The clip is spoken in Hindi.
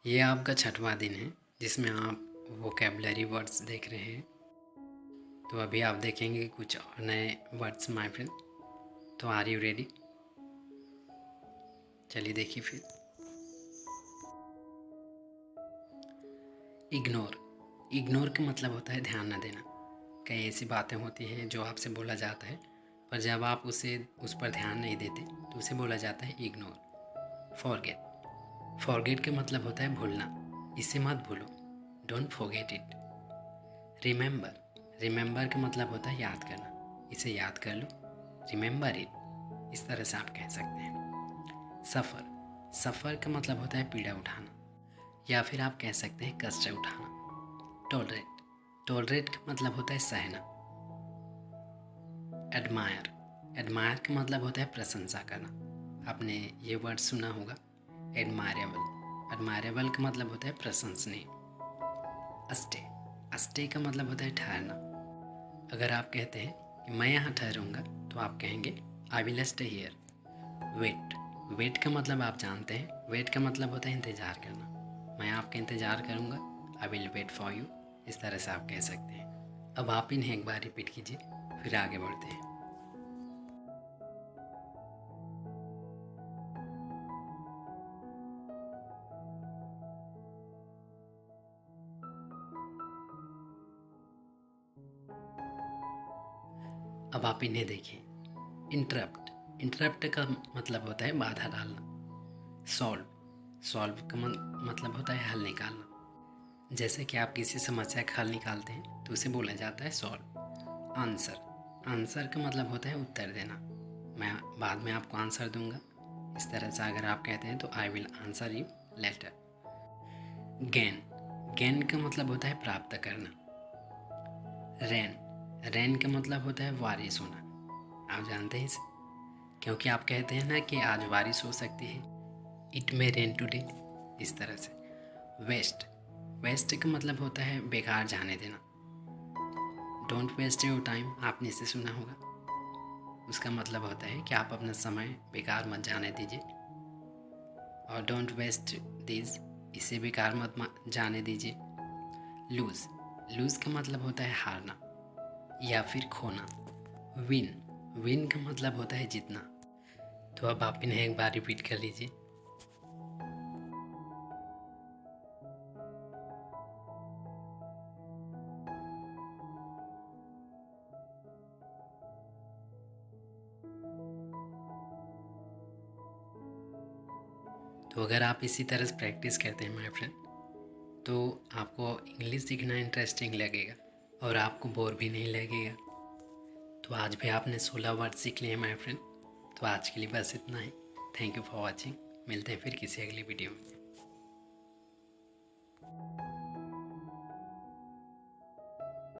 ये आपका छठवां दिन है जिसमें आप वोकेबलरी वर्ड्स देख रहे हैं। तो अभी आप देखेंगे कुछ और नए वर्ड्स माय फ्रेंड। तो आर यू रेडी? चलिए देखिए फिर। इग्नोर। इग्नोर का मतलब होता है ध्यान न देना। कई ऐसी बातें होती हैं जो आपसे बोला जाता है, पर जब आप उस पर ध्यान नहीं देते तो उसे बोला जाता है इग्नोर। फॉरगेट। फॉरगेट का मतलब होता है भूलना। इसे मत भूलो, don't forget it. Remember. Remember का मतलब होता है याद करना। इसे याद कर लो, रिमेंबर इट। इस तरह से आप कह सकते हैं। सफ़र। सफ़र का मतलब होता है पीड़ा उठाना, या फिर आप कह सकते हैं कष्ट उठाना। टॉलरेट। टॉलरेट का मतलब होता है सहना। एडमायर। एडमायर का मतलब होता है प्रशंसा करना। आपने ये वर्ड सुना होगा, एडमायरेबल। एडमायरेबल का मतलब होता है प्रशंसनीय। अस्टे। अस्टे का मतलब होता है ठहरना। अगर आप कहते हैं कि मैं यहाँ ठहरूंगा तो आप कहेंगे I will stay here. Wait. Wait का मतलब आप जानते हैं, वेट का मतलब होता है इंतज़ार करना। मैं आपका इंतज़ार करूँगा, I will wait for you. इस तरह से आप कह सकते हैं। अब आप इन्हें एक बार रिपीट कीजिए, फिर आगे बढ़ते हैं। अब आप इन्हें देखिए। इंटरप्ट। इंटरप्ट का मतलब होता है बाधा डालना। सॉल्व। सॉल्व का मतलब होता है हल निकालना। जैसे कि आप किसी समस्या का हल निकालते हैं तो उसे बोला जाता है सॉल्व। आंसर। आंसर का मतलब होता है उत्तर देना। मैं बाद में आपको आंसर दूंगा। इस तरह से अगर आप कहते हैं तो I will answer you later. Gain. Gain का मतलब होता है प्राप्त करना। रेन। रेन का मतलब होता है बारिश होना। आप जानते हैं इसे, क्योंकि आप कहते हैं ना कि आज बारिश हो सकती है, इट मे रेन टुडे। इस तरह से। वेस्ट। वेस्ट का मतलब होता है बेकार जाने देना। डोंट वेस्ट योर टाइम, आपने इसे सुना होगा। उसका मतलब होता है कि आप अपना समय बेकार मत जाने दीजिए। और डोंट वेस्ट दिस, इसे बेकार मत जाने दीजिए। लूज़। लूज़ का मतलब होता है हारना या फिर खोना। विन। विन का मतलब होता है जीतना। तो अब आप इन्हें एक बार रिपीट कर लीजिए। तो अगर आप इसी तरह से प्रैक्टिस करते हैं माय फ्रेंड, तो आपको इंग्लिश सीखना इंटरेस्टिंग लगेगा और आपको बोर भी नहीं लगेगा। तो आज भी आपने 16 वर्ड सीख लिए माय फ्रेंड। तो आज के लिए बस इतना ही। Thank you for watching. मिलते हैं फिर किसी अगली वीडियो में।